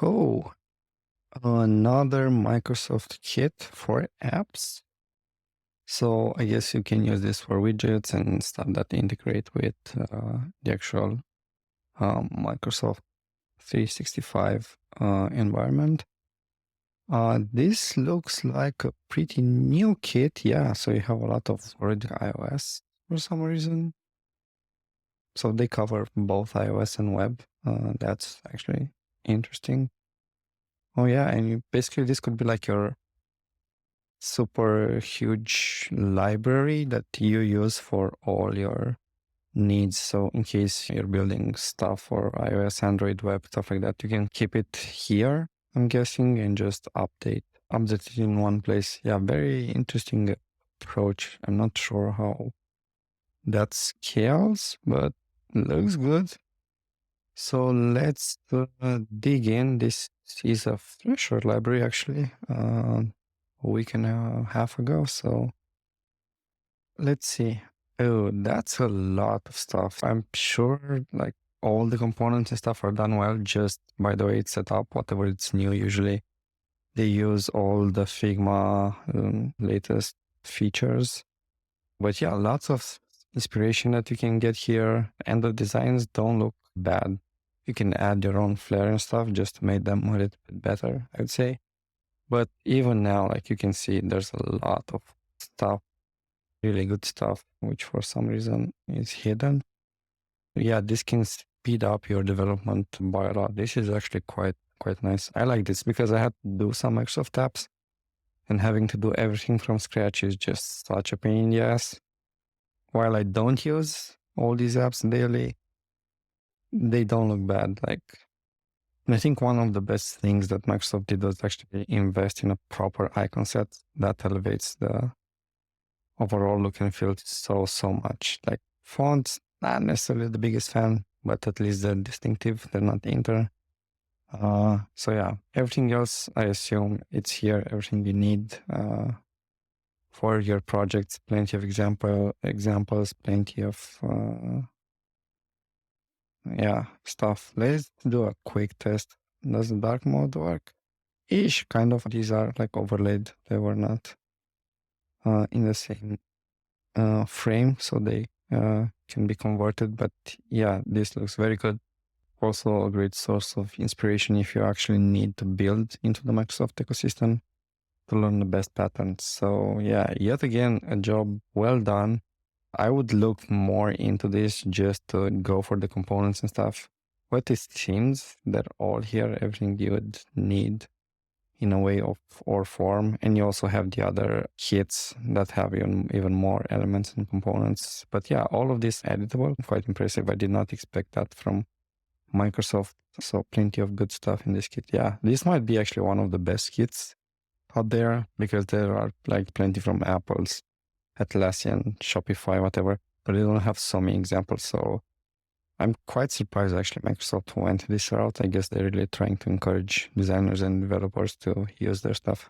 Oh, another Microsoft kit for apps. So I guess you can use this for widgets and stuff that integrate with the actual Microsoft 365 environment. This looks like a pretty new kit. Yeah, so you have a lot of already iOS for some reason. So they cover both iOS and web. That's actually interesting. Oh yeah, and basically this could be like your super huge library that you use for all your needs. So in case you're building stuff for iOS, Android, web, stuff like that, you can keep it here, I'm guessing, and just update it in one place. Yeah, very interesting approach. I'm not sure how that scales, but looks good. So let's dig in. This is a fresher library actually, a week and a half ago. So let's see. Oh, that's a lot of stuff. I'm sure like all the components and stuff are done well just by the way it's set up, whatever it's new. Usually they use all the Figma latest features. But yeah, lots of inspiration that you can get here, and the designs don't look bad. You can add your own flair and stuff just to make them a little bit better, I'd say. But even now, like you can see, there's a lot of stuff, really good stuff, which for some reason is hidden. Yeah, this can speed up your development by a lot. This is actually quite nice. I like this because I had to do some Microsoft apps, and having to do everything from scratch is just such a pain in the ass. While I don't use all these apps daily, they don't look bad. Like, I think one of the best things that Microsoft did was actually invest in a proper icon set that elevates the overall look and feel so much. Like fonts, not necessarily the biggest fan, but at least they're distinctive. They're not Inter. So yeah, everything else, I assume it's here, everything you need for your projects. Plenty of examples, plenty of stuff. Let's do a quick test. Does the dark mode work? Ish, kind of. These are like overlaid. They were not in the same frame, so they can be converted. But yeah, this looks very good. Also a great source of inspiration if you actually need to build into the Microsoft ecosystem to learn the best patterns. So yeah, yet again, a job well done. I would look more into this just to go for the components and stuff. But it seems they're all here, everything you would need in a way of or form. And you also have the other kits that have even more elements and components. But yeah, all of this editable, quite impressive. I did not expect that from Microsoft. So plenty of good stuff in this kit. Yeah, this might be actually one of the best kits out there because there are like plenty from Apple's Atlassian, Shopify, whatever, but they don't have so many examples. So I'm quite surprised actually Microsoft went this route. I guess they're really trying to encourage designers and developers to use their stuff.